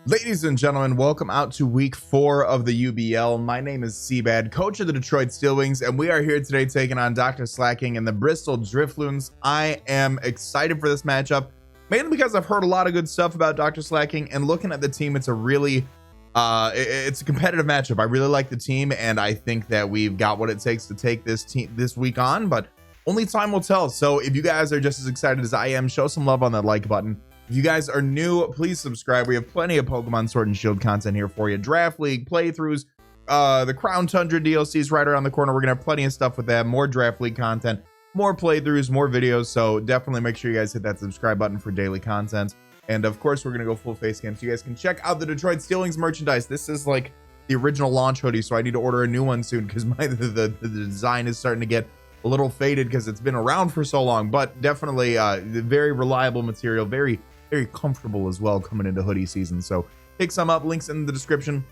Ladies and gentlemen, welcome out to week 4 of the UBL. My name is CBAD, coach of the Detroit Steelwings, and we are here today taking on Dr. Slacking and the Bristol Drifloons. I am excited for this matchup, mainly because I've heard a lot of good stuff about Dr. Slacking, and looking at the team, it's a really it's a competitive matchup. I really like the team, and I think that we've got what it takes to take this team this week on, but only time will tell. So if you guys are just as excited as I am, show some love on that like button. If you guys are new, please subscribe. We have plenty of Pokemon Sword and Shield content here for you. Draft League, playthroughs, the Crown Tundra DLCs right around the corner. We're going to have plenty of stuff with that. More Draft League content, more playthroughs, more videos. So definitely make sure you guys hit that subscribe button for daily content. And of course, we're going to go full face cam so you guys can check out the Detroit Steelwings merchandise. This is like the original launch hoodie, so I need to order a new one soon because the design is starting to get a little faded because it's been around for so long. But definitely very reliable material, very comfortable as well coming into hoodie season. So pick some up, links in the description,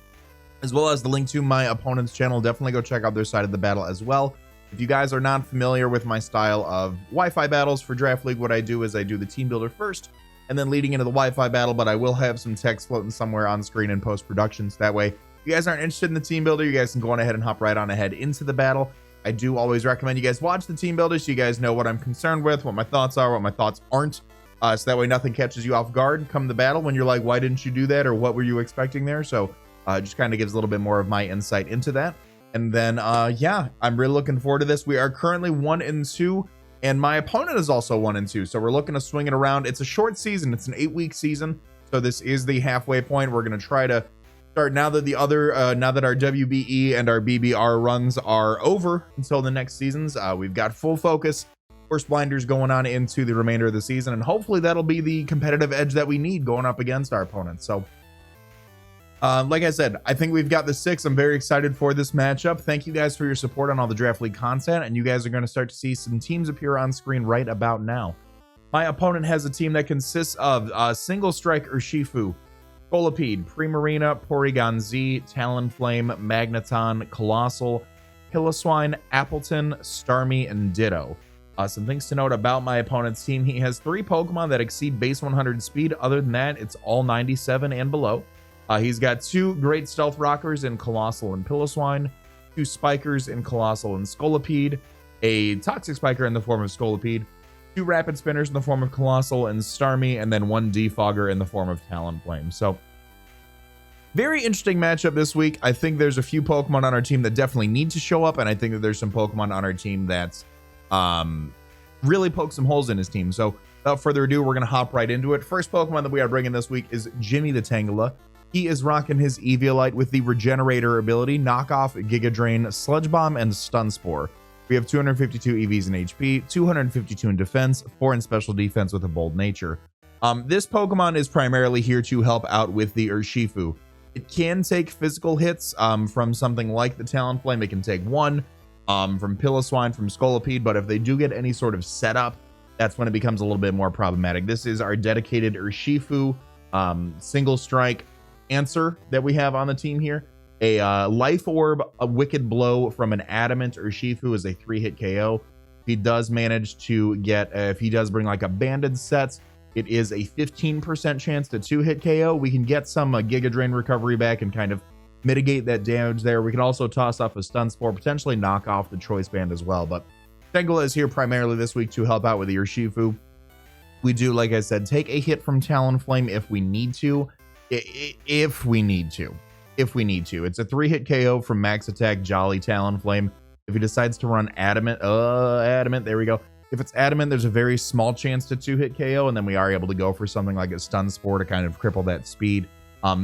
as well as the link to my opponent's channel. Definitely go check out their side of the battle as well. If you guys are not familiar with my style of Wi-Fi battles for Draft League, what I do is I do the team builder first and then leading into the Wi-Fi battle, but I will have some text floating somewhere on screen in post-production, so that way if you guys aren't interested in the team builder, you guys can go on ahead and hop right on ahead into the battle. I do always recommend you guys watch the team builder so you guys know what I'm concerned with, what my thoughts are, what my thoughts aren't. So that way nothing catches you off guard come the battle when you're like, why didn't you do that, or what were you expecting there? So just kind of gives a little bit more of my insight into that. And then yeah, I'm really looking forward to this. We are currently 1-2, and my opponent is also 1-2, so we're looking to swing it around. It's a short season, it's an 8-week season, so this is the halfway point. We're going to try to start now that now that our WBE and our BBR runs are over until the next seasons. We've got full focus, force blinders going on into the remainder of the season, and hopefully that'll be the competitive edge that we need going up against our opponents. So like I said, I think we've got the 6. I'm very excited for this matchup. Thank you guys for your support on all the Draft League content, and you guys are going to start to see some teams appear on screen right about now. My opponent has a team that consists of Single Strike URSHIFU, Scolipede, Primarina, Porygon Z, Talonflame, Magneton, Colossal, Piloswine, Appleton, Starmie, and Ditto. Some things to note about my opponent's team: he has 3 Pokemon that exceed base 100 speed. Other than that, it's all 97 and below. He's got 2 Great Stealth Rockers in Colossal and Piloswine, 2 Spikers in Colossal and Scolipede, a Toxic Spiker in the form of Scolipede, 2 Rapid Spinners in the form of Colossal and Starmie, and then 1 Defogger in the form of Talonflame. So very interesting matchup this week. I think there's a few Pokemon on our team that definitely need to show up, and I think that there's some Pokemon on our team that's really poke some holes in his team. So without further ado, we're going to hop right into it. First Pokemon that we are bringing this week is Jimmy the Tangela. He is rocking his Eviolite with the Regenerator ability, Knockoff, Giga Drain, Sludge Bomb, and Stun Spore. We have 252 EVs in HP, 252 in defense, 4 in special defense with a bold nature. This Pokemon is primarily here to help out with the URSHIFU. It can take physical hits from something like the Talonflame. It can take 1 from Piloswine, from Scolipede, but if they do get any sort of setup, that's when it becomes a little bit more problematic. This is our dedicated URSHIFU single strike answer that we have on the team here. A Life Orb, a Wicked Blow from an Adamant URSHIFU is a 3-hit KO. If he does manage to get, if he does bring like abandoned sets, it is a 15% chance to 2-hit KO. We can get some Giga Drain recovery back and kind of mitigate that damage there. We can also toss off a Stun Spore, potentially knock off the Choice Band as well. But Tangela is here primarily this week to help out with the URSHIFU. We do, like I said, take a hit from Talonflame if we need to. If we need to. It's a 3-hit KO from Max Attack Jolly Talonflame. If he decides to run Adamant, there we go. If it's Adamant, there's a very small chance to 2-hit KO, and then we are able to go for something like a Stun Spore to kind of cripple that speed.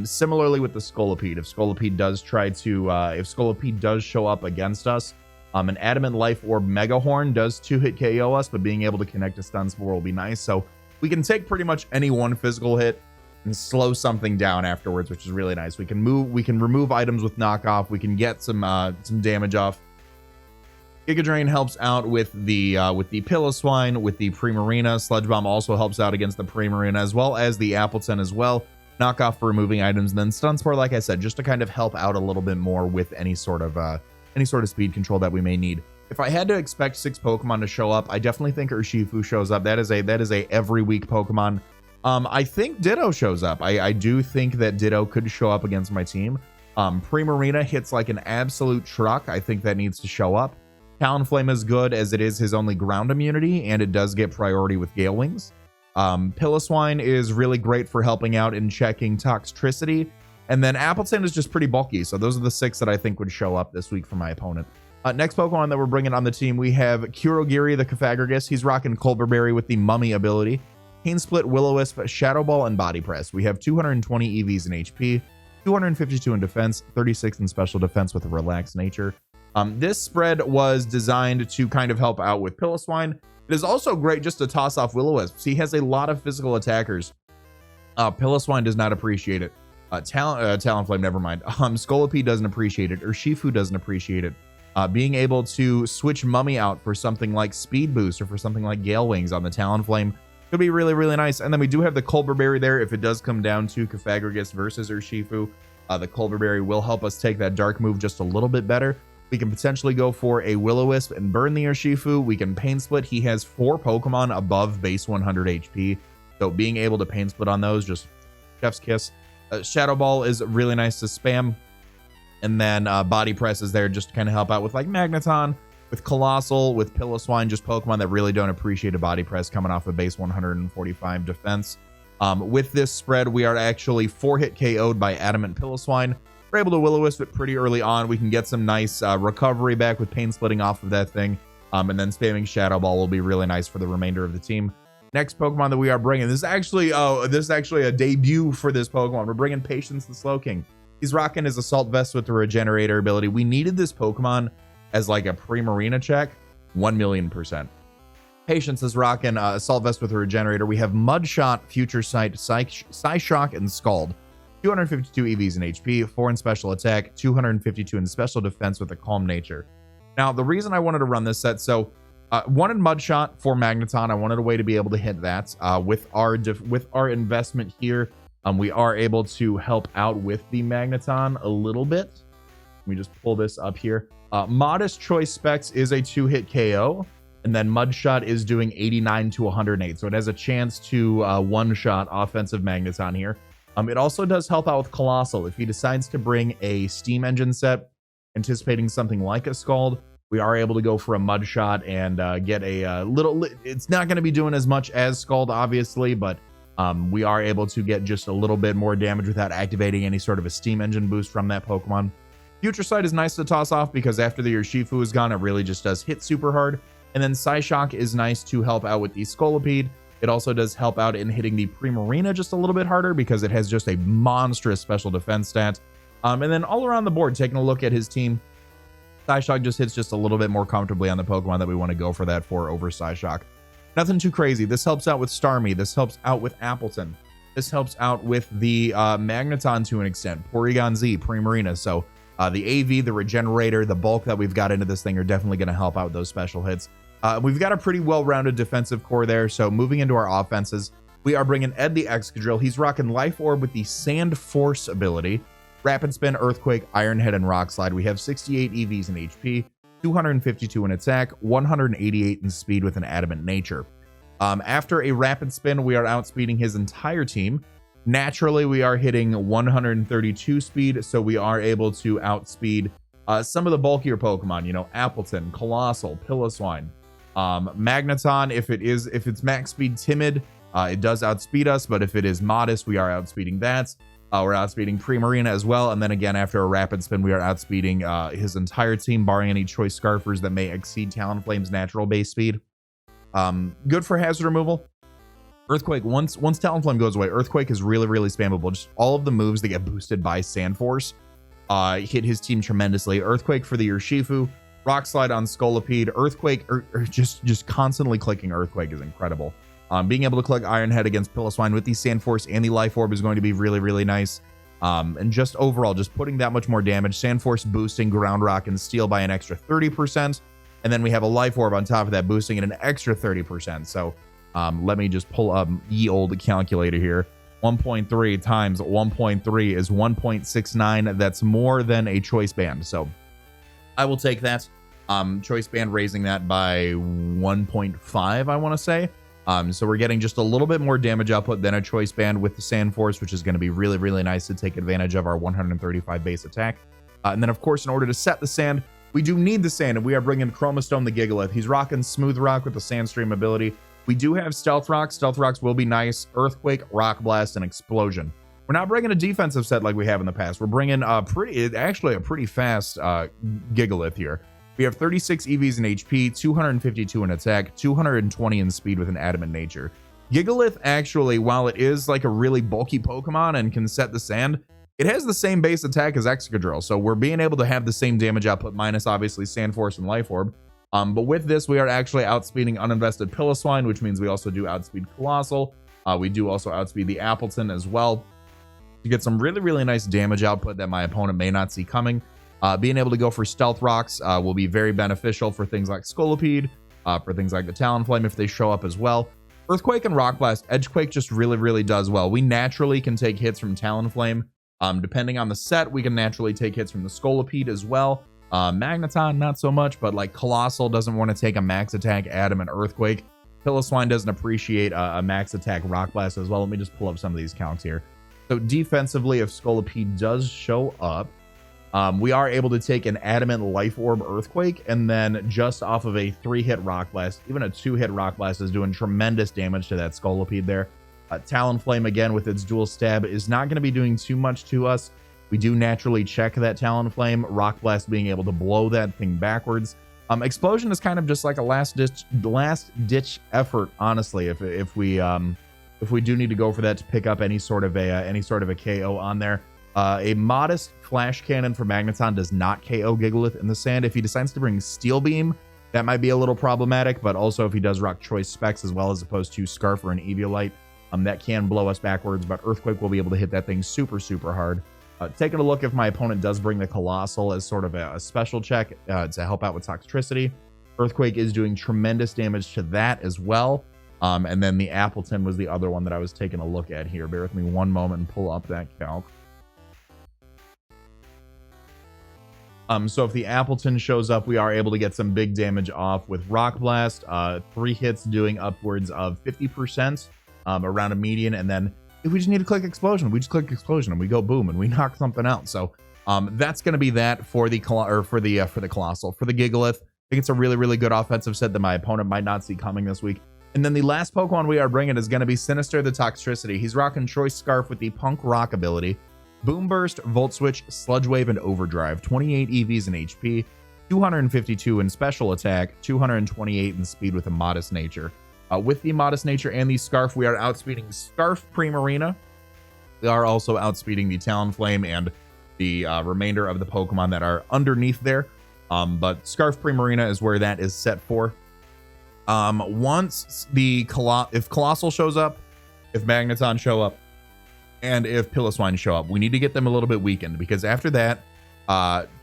Similarly with the Scolipede, if Scolipede does try to, if Scolipede does show up against us, an Adamant Life Orb Mega Horn does 2-hit KO us, but being able to connect a Stun Spore will be nice. So we can take pretty much any one physical hit and slow something down afterwards, which is really nice. We can remove items with knockoff. We can get some damage off. Giga Drain helps out with the Piloswine, with the Primarina. Sludge Bomb also helps out against the Primarina, as well as the Appleton as well. Knockoff for removing items, and then Stun Spore, like I said, just to kind of help out a little bit more with any sort of speed control that we may need. If I had to expect 6 Pokemon to show up, I definitely think URSHIFU shows up. That is a every week Pokemon. I think Ditto shows up. I do think that Ditto could show up against my team. Primarina hits like an absolute truck. I think that needs to show up. Talonflame is good as it is his only ground immunity, and it does get priority with Gale Wings. Pilliswine is really great for helping out in checking Toxtricity. And then Appleton is just pretty bulky. So those are the 6 that I think would show up this week for my opponent. Next Pokemon that we're bringing on the team, we have Kurogiri the Cofagrigus. He's rocking Colberberry with the Mummy ability. Pain Split, Will-O-Wisp, Shadow Ball, and Body Press. We have 220 EVs in HP, 252 in defense, 36 in special defense with a relaxed nature. This spread was designed to kind of help out with Pilliswine. It is also great just to toss off Will-O-Wisp. He has a lot of physical attackers. Pilliswine does not appreciate it. Talonflame, never mind. Scolipede doesn't appreciate it. Urshifu doesn't appreciate it. Being able to switch Mummy out for something like Speed Boost or for something like Gale Wings on the Talonflame could be really, really nice. And then we do have the Colberberry there. If it does come down to Cofagrigus versus Urshifu, the Colberberry will help us take that dark move just a little bit better. We can potentially go for a Will-O-Wisp and burn the Urshifu. We can Pain Split. He has 4 Pokemon above base 100 HP. So being able to Pain Split on those, just chef's kiss. Shadow Ball is really nice to spam. And then Body Press is there just to kind of help out with like Magneton, with Colossal, with Pilliswine, just Pokemon that really don't appreciate a Body Press coming off of base 145 defense. With this spread, we are actually 4-hit KO'd by Adamant Pilliswine. We're able to Will-O-Wisp it pretty early on. We can get some nice recovery back with Pain Splitting off of that thing. And then spamming Shadow Ball will be really nice for the remainder of the team. Next Pokemon that we are bringing, this is actually a debut for this Pokemon. We're bringing Patience the Slowking. He's rocking his Assault Vest with the Regenerator ability. We needed this Pokemon as like a Primarina check, 1,000,000%. Patience is rocking Assault Vest with a Regenerator. We have Mudshot, Future Sight, Psyshock, and Scald. 252 EVs in HP, 4 in special attack, 252 in special defense with a Calm Nature. Now, the reason I wanted to run this set, so one in Mudshot for Magneton. I wanted a way to be able to hit that. With our investment here, we are able to help out with the Magneton a little bit. Let me just pull this up here. Modest Choice Specs is a 2-hit KO, and then Mudshot is doing 89 to 108, so it has a chance to one-shot offensive Magneton here. It also does help out with Colossal. If he decides to bring a Steam Engine set, anticipating something like a Scald, we are able to go for a Mudshot and get a little... It's not going to be doing as much as Scald, obviously, but we are able to get just a little bit more damage without activating any sort of a Steam Engine boost from that Pokemon. Future Sight is nice to toss off because after the Urshifu is gone, it really just does hit super hard. And then Psyshock is nice to help out with the Scolipede. It also does help out in hitting the Primarina just a little bit harder because it has just a monstrous special defense stat. And then all around the board, taking a look at his team, Psyshock just hits just a little bit more comfortably on the Pokemon that we want to go for that for over Psyshock. Nothing too crazy. This helps out with Starmie. This helps out with Appleton. This helps out with the Magneton to an extent. Porygon Z, Primarina. So the AV, the Regenerator, the bulk that we've got into this thing are definitely going to help out with those special hits. We've got a pretty well-rounded defensive core there. So moving into our offenses, we are bringing Ed the Excadrill. He's rocking Life Orb with the Sand Force ability. Rapid Spin, Earthquake, Iron Head, and Rock Slide. We have 68 EVs in HP, 252 in attack, 188 in speed with an Adamant Nature. After a Rapid Spin, we are outspeeding his entire team. Naturally, we are hitting 132 speed, so we are able to outspeed some of the bulkier Pokemon, you know, Appleton, Colossal, Pilliswine. Magneton, if it's max speed timid, it does outspeed us, but if it is modest, we are outspeeding that. We're outspeeding Primarina as well, and then again, after a Rapid Spin, we are outspeeding his entire team, barring any Choice Scarfers that may exceed Talonflame's natural base speed. Good for hazard removal. Earthquake, once Talonflame goes away, Earthquake is really, really spammable. Just all of the moves that get boosted by Sand Force hit his team tremendously. Earthquake for the Urshifu, Rock Slide on Scolipede, Earthquake, or just constantly clicking Earthquake is incredible. Being able to click Iron Head against Pilliswine with the Sand Force and the Life Orb is going to be really, really nice. And just overall, just putting that much more damage. Sand Force boosting Ground Rock and Steel by an extra 30%. And then we have a Life Orb on top of that, boosting it an extra 30%. So let me just pull up ye old calculator here. 1.3 times 1.3 is 1.69. That's more than a Choice Band. So I will take that. Choice Band raising that by 1.5, I want to say. So we're getting just a little bit more damage output than a choice band with the Sand Force, which is going to be really, really nice to take advantage of our 135 base attack. And then, of course, in order to set the sand, we do need the sand, and we are bringing Chromastone the Gigalith. He's rocking Smooth Rock with the Sandstream ability. We do have Stealth Rocks. Stealth Rocks will be nice. Earthquake, Rock Blast, and Explosion. We're not bringing a defensive set like we have in the past. We're bringing actually a pretty fast Gigalith here. We have 36 EVs in HP, 252 in attack, 220 in speed with an adamant nature. Gigalith actually, while it is like a really bulky Pokemon and can set the sand, it has the same base attack as Excadrill. So we're being able to have the same damage output minus obviously Sand Force and Life Orb. But with this, we are actually outspeeding Uninvested Piloswine, which means we also do outspeed Colossal. We do also outspeed the Appleton as well to get some really, really nice damage output that my opponent may not see coming. Being able to go for Stealth Rocks will be very beneficial for things like Scolipede, for things like the Talonflame if they show up as well. Earthquake and Rock Blast, Edgequake just really, really does well. We naturally can take hits from Talonflame. Depending on the set, we can naturally take hits from the Scolipede as well. Magneton, not so much, but like Colossal doesn't want to take a max attack Adamant Earthquake. Piloswine doesn't appreciate a max attack Rock Blast as well. Let me just pull up some of these counts here. So defensively, if Scolipede does show up, we are able to take an Adamant Life Orb Earthquake, and then just off of a 3-hit Rock Blast, even a 2-hit Rock Blast is doing tremendous damage to that Scolipede there. Talonflame, again, with its dual stab, is not going to be doing too much to us. We do naturally check that Talonflame, Rock Blast being able to blow that thing backwards. Explosion is kind of just like a last ditch effort, honestly, if we do need to go for that to pick up any sort of a KO on there. A modest Flash Cannon for Magneton does not KO Gigalith in the sand. If he decides to bring Steel Beam, that might be a little problematic, but also if he does rock Choice Specs as well as opposed to Scarf or an Eviolite, that can blow us backwards, but Earthquake will be able to hit that thing super, super hard. Taking a look if my opponent does bring the Colossal as sort of a special check to help out with Toxtricity. Earthquake is doing tremendous damage to that as well. And then the Appleton was the other one that I was taking a look at here. Bear with me one moment and pull up that calc. So if the Appleton shows up, we are able to get some big damage off with Rock Blast. 3 hits doing upwards of 50% around a median, and then if we just need to click Explosion, we just click Explosion and we go boom and we knock something out. So that's going to be that for the Colossal. For the Gigalith, I think it's a really, really good offensive set that my opponent might not see coming this week. And then the last Pokemon we are bringing is going to be Sinister the Toxtricity. He's rocking Choice Scarf with the Punk Rock ability. Boom Burst, Volt Switch, Sludge Wave, and Overdrive. 28 EVs in HP, 252 in special attack, 228 in speed with a modest nature. With the modest nature and the Scarf, we are outspeeding Scarf Primarina. We are also outspeeding the Talonflame and the remainder of the Pokemon that are underneath there. But Scarf Primarina is where that is set for. Once the if Colossal shows up, if Magneton show up, and if Piloswine show up, we need to get them a little bit weakened, because after that,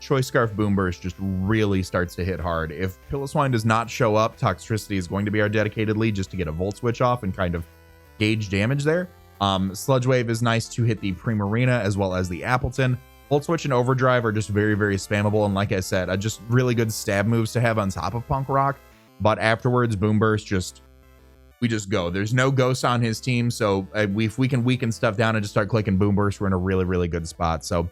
Choice Scarf Boom Burst just really starts to hit hard. If Piloswine does not show up, Toxtricity is going to be our dedicated lead just to get a Volt Switch off and kind of gauge damage there. Sludge Wave is nice to hit the Primarina as well as the Appleton. Volt Switch and Overdrive are just very, very spammable, and like I said, just really good stab moves to have on top of Punk Rock. But afterwards, Boom Burst we just go. There's no ghosts on his team, so if we can weaken stuff down and just start clicking Boom Burst, we're in a really, really good spot. So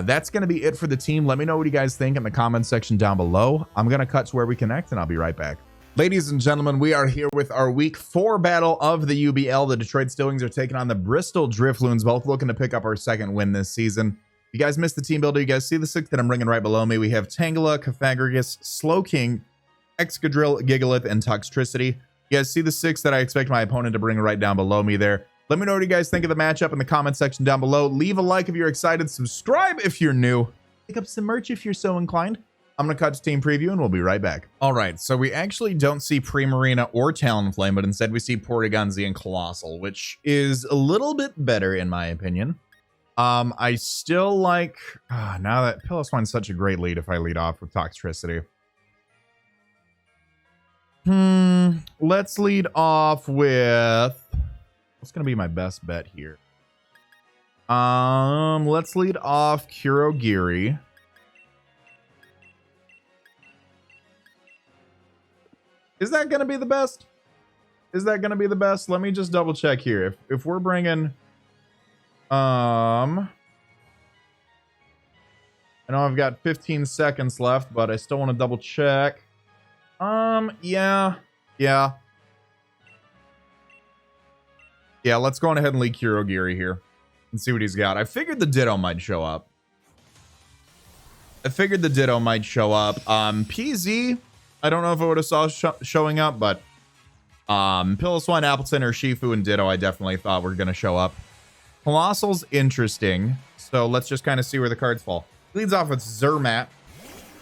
that's going to be it for the team. Let me know what you guys think in the comments section down below. I'm going to cut to where we connect, and I'll be right back. Ladies and gentlemen, we are here with our week 4 battle of the UBL. The Detroit Stillwings are taking on the Bristol Drifloons, both looking to pick up our 2nd win this season. If you guys missed the team builder, you guys see the 6 that I'm bringing right below me. We have Tangela, Cofagrigus, Slowking, Excadrill, Gigalith, and Toxtricity. You guys see the 6 that I expect my opponent to bring right down below me there. Let me know what you guys think of the matchup in the comment section down below. Leave a like if you're excited. Subscribe if you're new. Pick up some merch if you're so inclined. I'm going to cut to team preview and we'll be right back. All right, so we actually don't see Primarina or Talonflame, but instead we see Porygon-Z and Colossal, which is a little bit better in my opinion. I still like, now that Piloswine's such a great lead if I lead off with Toxtricity. Let's lead off with, what's going to be my best bet here? Let's lead off Kurogiri. Is that going to be the best? Is that going to be the best? Let me just double check here. If we're bringing, I know I've got 15 seconds left, but I still want to double check. Yeah. Let's go on ahead and leak Kurogiri here and see what he's got. I figured the Ditto might show up. PZ, I don't know if I would have saw showing up, but Piloswine, Appleton, or Shifu and Ditto, I definitely thought were going to show up. Colossal's interesting, so let's just kind of see where the cards fall. Leads off with Zermatt,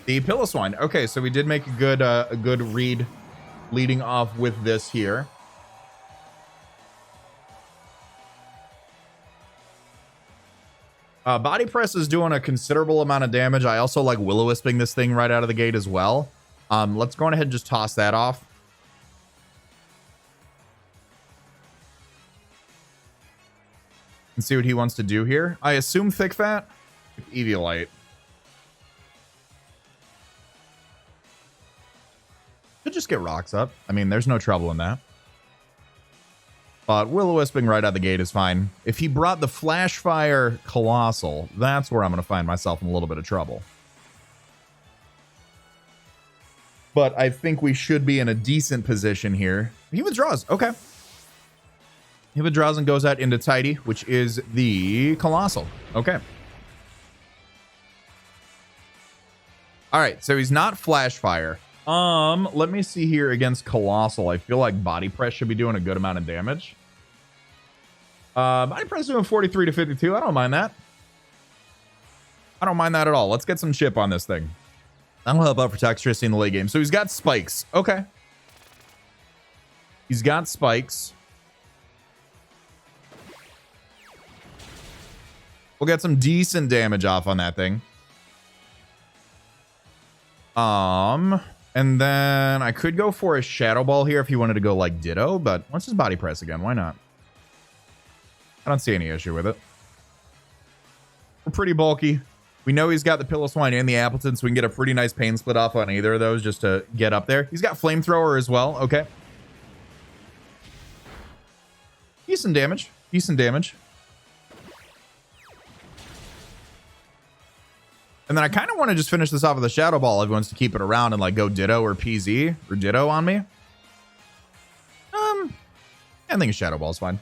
the Piloswine. Okay, so we did make a good read leading off with this here. Body Press is doing a considerable amount of damage. I also like Will-O-Wisping this thing right out of the gate as well. Let's go on ahead and just toss that off. And see what he wants to do here. I assume Thick Fat? Eviolite. Could just get rocks up. I mean, there's no trouble in that. But Will-O-Wisping right out the gate is fine. If he brought the Flash Fire Colossal, that's where I'm going to find myself in a little bit of trouble. But I think we should be in a decent position here. He withdraws. Okay. He withdraws and goes out into Tidy, which is the Colossal. Okay. All right, so he's not Flash Fire. Let me see here against Colossal. I feel like Body Press should be doing a good amount of damage. Body Press doing 43 to 52. I don't mind that. I don't mind that at all. Let's get some chip on this thing. That'll help out for Toxtricity in the late game. So he's got spikes. Okay. He's got spikes. We'll get some decent damage off on that thing. And then I could go for a Shadow Ball here if you wanted to go like Ditto, but let's just Body Press again. Why not? I don't see any issue with it. We're pretty bulky. We know he's got the Piloswine and the Appleton, so we can get a pretty nice pain split off on either of those just to get up there. He's got Flamethrower as well. Okay. Decent damage. Decent damage. And then I kind of want to just finish this off with a Shadow Ball if he wants to keep it around and like go Ditto or PZ or Ditto on me. I think a Shadow Ball is fine.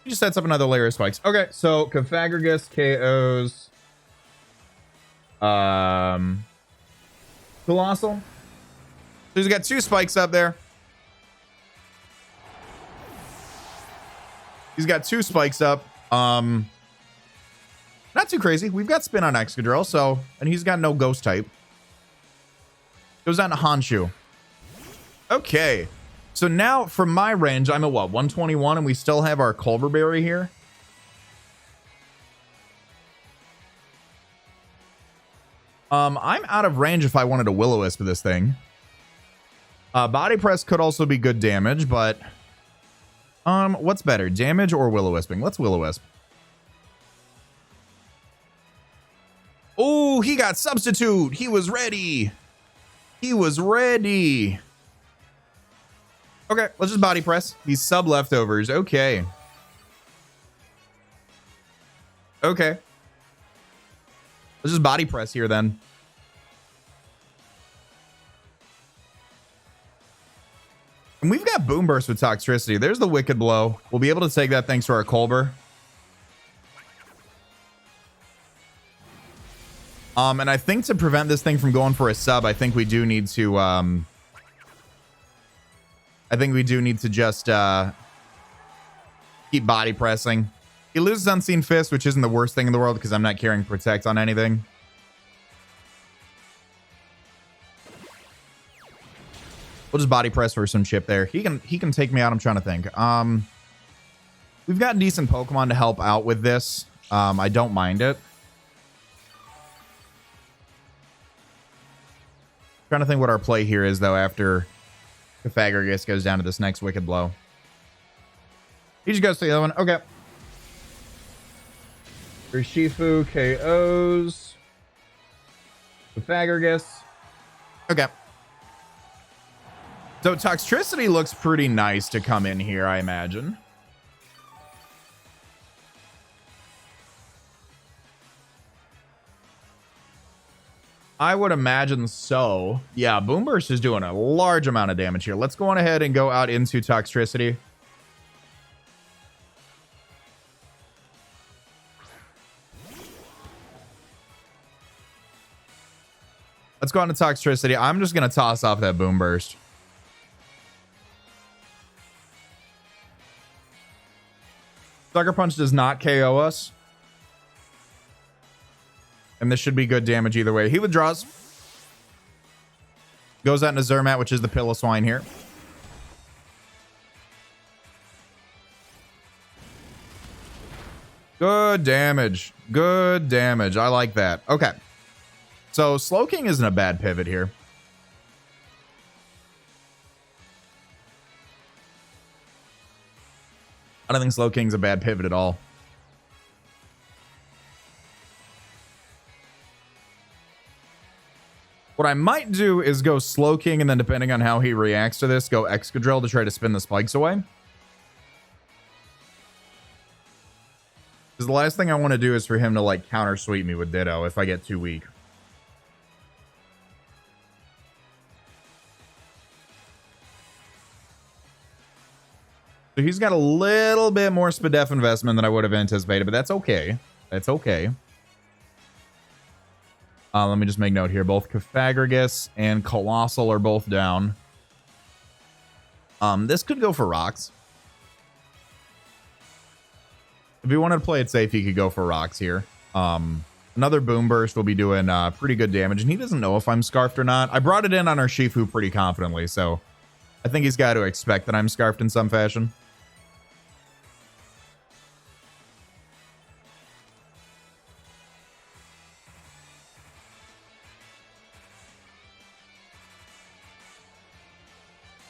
He just sets up another layer of spikes. Okay, so Confagrigus KOs Colossal. So he's got 2 spikes up there. He's got 2 spikes up. Not too crazy. We've got Spin on Excadrill, so... And he's got no Ghost type. Goes down to Honshu. Okay. So now, from my range, I'm at what? 121, and we still have our Culver Berry here? I'm out of range if I wanted to Will-O-Wisp this thing. Body Press could also be good damage, but... what's better? Damage or Will-O-Wisping? Let's Will-O-Wisp. Oh, he got Substitute. He was ready. He was ready. Okay, let's just Body Press. These sub leftovers. Okay. Okay. Let's just Body Press here then. And we've got Boom Burst with Toxtricity. There's the Wicked Blow. We'll be able to take that thanks to our Culver. And I think to prevent this thing from going for a sub, I think we do need to, just, keep Body Pressing. He loses Unseen Fist, which isn't the worst thing in the world because I'm not carrying Protect on anything. We'll just Body Press for some chip there. He can take me out. I'm trying to think. We've got decent Pokemon to help out with this. I don't mind it. Trying to think what our play here is, though, after Pythagoras goes down to this next Wicked Blow. He just goes to the other one. Okay. URSHIFU KOs. Pythagoras. Okay. So Toxtricity looks pretty nice to come in here, I imagine. I would imagine so. Yeah, Boom Burst is doing a large amount of damage here. Let's go on ahead and go out into Toxtricity. Let's go on to Toxtricity. I'm just going to toss off that Boom Burst. Sucker Punch does not KO us. And this should be good damage either way. He withdraws. Goes out into Zermatt, which is the Piloswine here. Good damage. Good damage. I like that. Okay. So Slowking isn't a bad pivot here. I don't think Slowking's a bad pivot at all. What I might do is go Slowking, and then depending on how he reacts to this, go Excadrill to try to spin the spikes away. Because the last thing I want to do is for him to like counter sweep me with Ditto if I get too weak. So he's got a little bit more Spadef investment than I would have anticipated, but that's okay. That's okay. Let me just make note here. Both Cofagrigus and Colossal are both down. This could go for rocks. If he wanted to play it safe, he could go for rocks here. Another Boom Burst will be doing pretty good damage, and he doesn't know if I'm Scarfed or not. I brought it in on URSHIFU pretty confidently, so I think he's got to expect that I'm Scarfed in some fashion.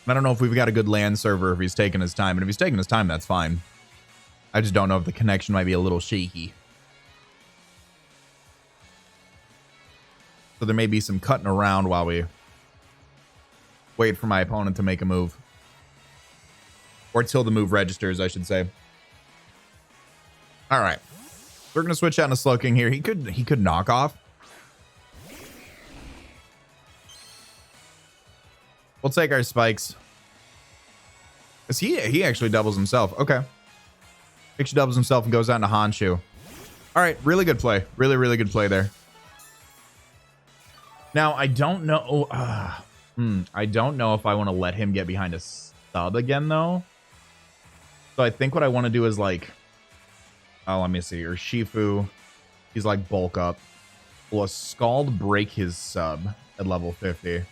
I don't know if we've got a good land server if he's taking his time. And if he's taking his time, that's fine. I just don't know if the connection might be a little shaky. So there may be some cutting around while we wait for my opponent to make a move. Or till the move registers, I should say. All right. We're going to switch out to Slowking here. He could knock off. We'll take our spikes. Because he actually doubles himself. Okay. Actually doubles himself and goes out into Honshu. All right. Really good play. Really, really good play there. Now, I don't know. I don't know if I want to let him get behind a sub again, though. So I think what I want to do is like... Oh, let me see. URSHIFU. He's like bulk up. Will a Scald break his sub at level 50?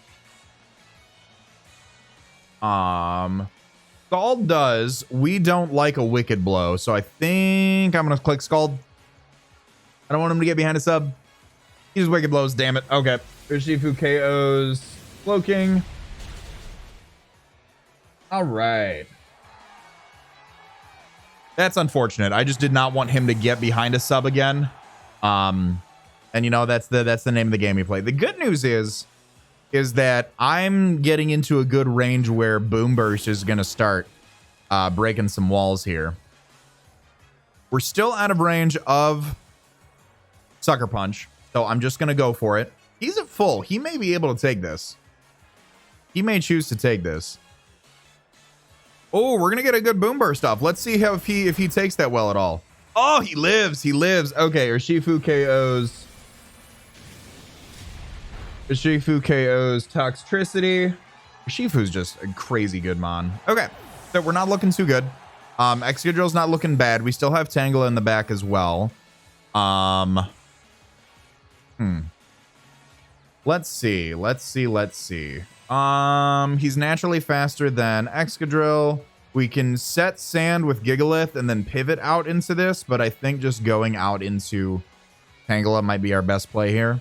Scald does. We don't like a Wicked Blow, so I think I'm gonna click Scald. I don't want him to get behind a sub. He just Wicked Blows, damn it. Okay. URSHIFU KOs Slowking. All right. That's unfortunate. I just did not want him to get behind a sub again. And you know, that's the name of the game he played. The good news is that I'm getting into a good range where Boom Burst is going to start breaking some walls here. We're still out of range of Sucker Punch, so I'm just going to go for it. He's at full. He may be able to take this. He may choose to take this. Oh, we're going to get a good Boom Burst off. Let's see how if he takes that well at all. Oh, he lives. He lives. Okay, URSHIFU KOs. URSHIFU KOs Toxtricity. URSHIFU's just a crazy good mon. Okay, so we're not looking too good. Excadrill's not looking bad. We still have Tangela in the back as well. Let's see. He's naturally faster than Excadrill. We can set Sand with Gigalith and then pivot out into this, but I think just going out into Tangela might be our best play here.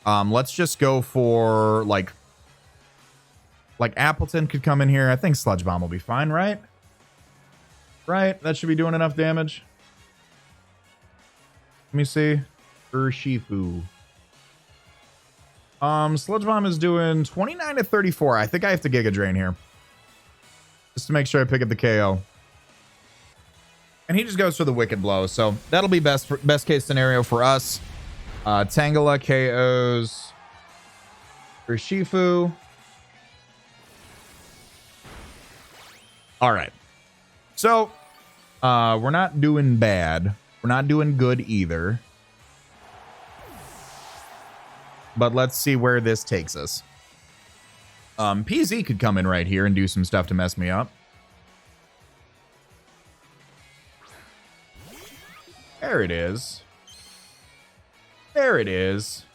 Let's just go for like Appleton could come in here. I think Sludge Bomb will be fine, right? Right, that should be doing enough damage. Let me see. URSHIFU. Sludge Bomb is doing 29 to 34. I think I have to Giga Drain here. Just to make sure I pick up the KO. And he just goes for the Wicked Blow. So that'll be best case scenario for us. Tangela KOs URSHIFU. All right. So we're not doing bad. We're not doing good either. But let's see where this takes us. PZ could come in right here and do some stuff to mess me up. There it is. There it is.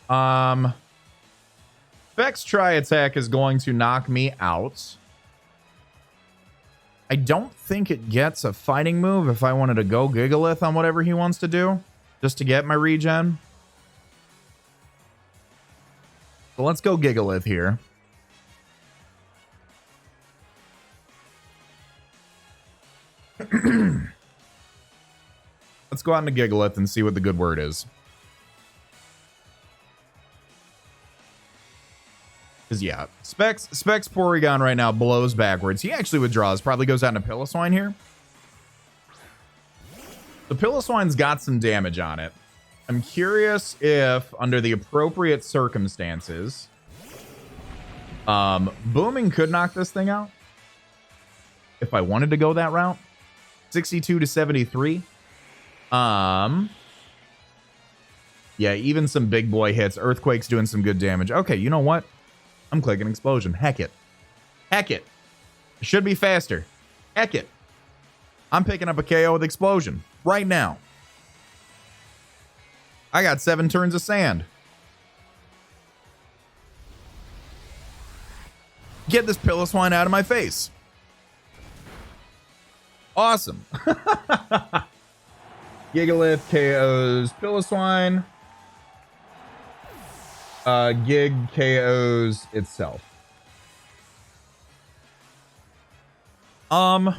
Vex Tri Attack is going to knock me out. I don't think it gets a fighting move if I wanted to go Gigalith on whatever he wants to do, just to get my regen. So let's go Gigalith here. Let's go out into Gigalith and see what the good word is. Because, yeah, Specs Porygon right now blows backwards. He actually withdraws. Probably goes out into Piloswine here. The Piloswine's got some damage on it. I'm curious if, under the appropriate circumstances, Booming could knock this thing out. If I wanted to go that route. 62 to 73. Yeah, even some big boy hits. Earthquake's doing some good damage. Okay, you know what? I'm clicking Explosion. Heck it. Heck it. It should be faster. Heck it. I'm picking up a KO with Explosion right now. I got 7 turns of sand. Get this Piloswine out of my face. Awesome. Gigalith KOs Piloswine. Gig KOs itself. I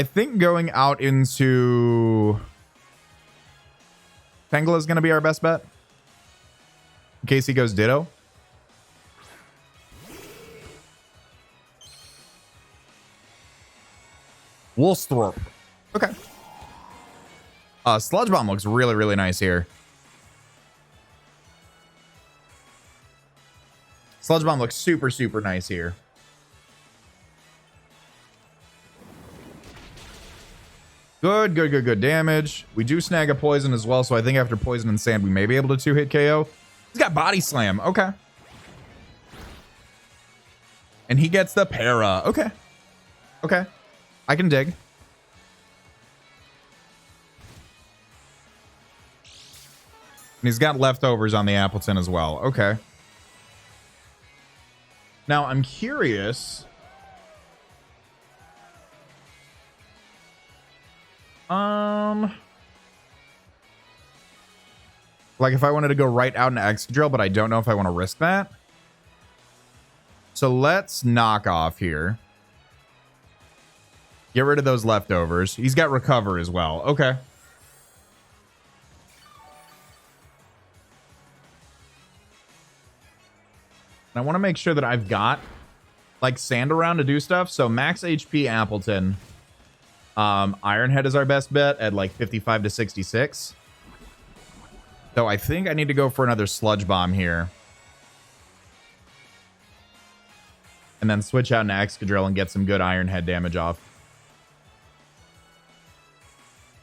think going out into Tangela is going to be our best bet. In case he goes Ditto. Woolsthorpe. Okay. Sludge Bomb looks really, really nice here. Sludge Bomb looks super, super nice here. Good, good, good, good damage. We do snag a poison as well, so I think after poison and sand, we may be able to 2-hit KO. He's got Body Slam. Okay. And he gets the Para. Okay. Okay. I can dig. And he's got leftovers on the Appleton as well. Okay. Now, I'm curious. Like if I wanted to go right out into Excadrill, but I don't know if I want to risk that. So let's knock off here. Get rid of those leftovers. He's got Recover as well. Okay. I want to make sure that I've got like sand around to do stuff. So max HP Appleton. Ironhead is our best bet at like 55 to 66. So I think I need to go for another Sludge Bomb here. And then switch out into Excadrill and get some good Ironhead damage off.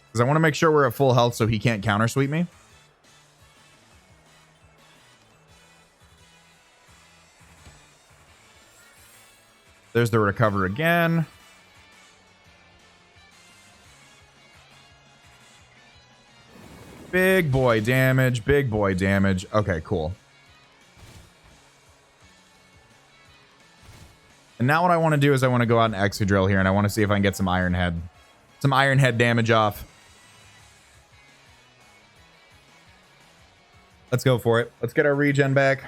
Because I want to make sure we're at full health so he can't counter sweep me. There's the Recover again. Big boy damage. Big boy damage. Okay, cool. And now what I want to do is I want to go out and Excadrill here, and I want to see if I can get some Ironhead. Some Ironhead damage off. Let's go for it. Let's get our regen back.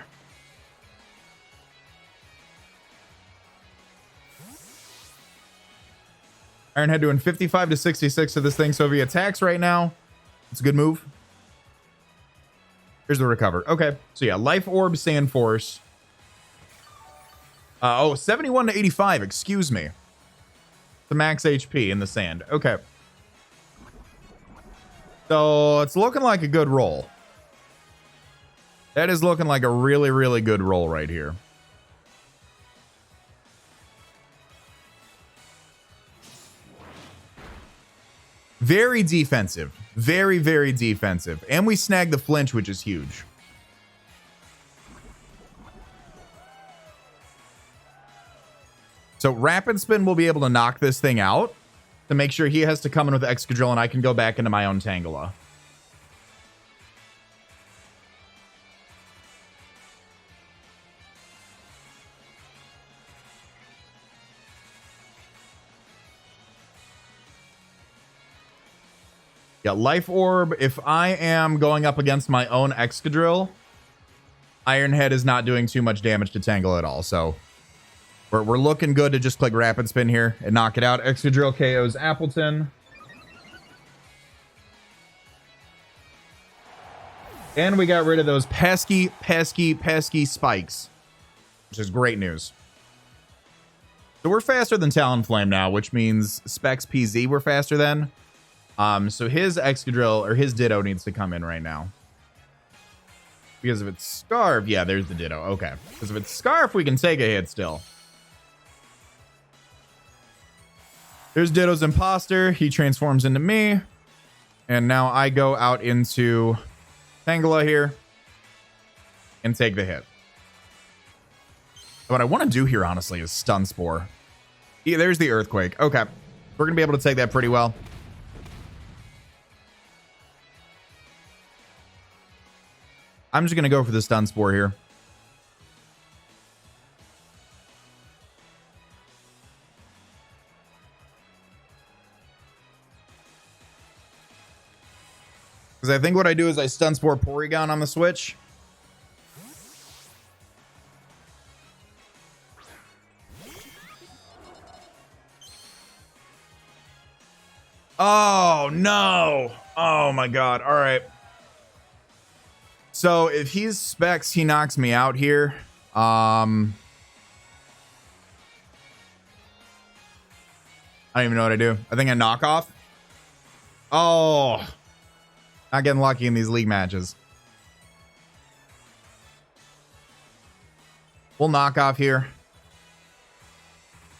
Ironhead doing 55 to 66 to this thing. So if he attacks right now, it's a good move. Here's the recover. Okay. So yeah, Life Orb, Sand Force. 71 to 85. Excuse me. The max HP in the sand. Okay. So it's looking like a good roll. That is looking like a really, really good roll right here. Very defensive. Very, very defensive. And we snagged the flinch, which is huge. So Rapid Spin will be able to knock this thing out to make sure he has to come in with Excadrill and I can go back into my own Tangela. Yeah, Life Orb. If I am going up against my own Excadrill, Ironhead is not doing too much damage to Tangle at all. So we're looking good to just click Rapid Spin here and knock it out. Excadrill KOs Appleton. And we got rid of those pesky spikes, which is great news. So we're faster than Talonflame now, which means Specs PZ we're faster than. So his Excadrill, or his Ditto, needs to come in right now. Because if it's Scarf, yeah, there's the Ditto. Okay. Because if it's Scarf, we can take a hit still. There's Ditto's Imposter. He transforms into me. And now I go out into Tangela here and take the hit. What I want to do here, honestly, is Stun Spore. Yeah, there's the Earthquake. Okay. We're going to be able to take that pretty well. I'm just going to go for the Stun Spore here. Because I think what I do is I Stun Spore Porygon on the switch. Oh, no. Oh, my God. All right. So if he's Specs, he knocks me out here. I don't even know what I do. I think I knock off. Oh, not getting lucky in these league matches. We'll knock off here.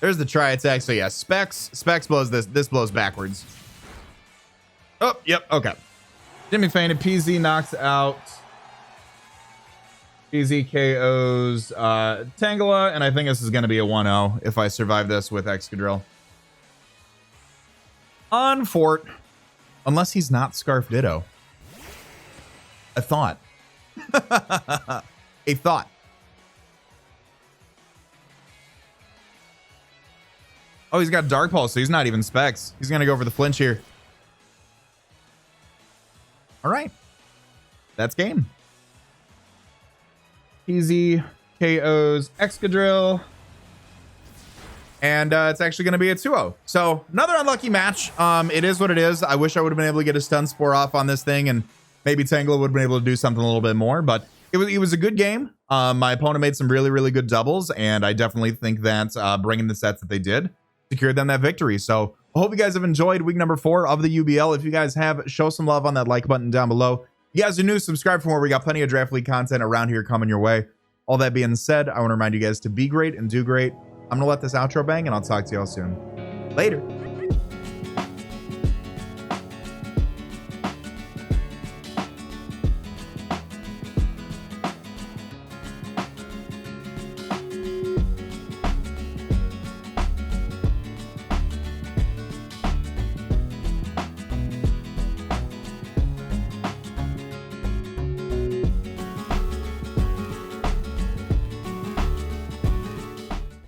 There's the try attack. So yeah, Specs blows this. This blows backwards. Oh, yep. Okay. Jimmy fainted. PZ knocks out. PZ KOs Tangela, and I think this is going to be a 1-0 if I survive this with Excadrill. On Fort. Unless he's not Scarf Ditto. A thought. A thought. Oh, he's got Dark Pulse, so he's not even Specs. He's going to go for the flinch here. All right. That's game. Easy KOs Excadrill. And it's actually going to be a 2-0. So another unlucky match. It is what it is. I wish I would have been able to get a Stun Spore off on this thing, and maybe Tangela would have been able to do something a little bit more, but it was a good game. My opponent made some really, really good doubles, and I definitely think that bringing the sets that they did secured them that victory. So I hope you guys have enjoyed week number 4 of the UBL. If you guys have, show some love on that like button down below. If you guys are new, subscribe for more. We got plenty of draft league content around here coming your way. All that being said, I want to remind you guys to be great and do great. I'm going to let this outro bang, and I'll talk to y'all soon. Later.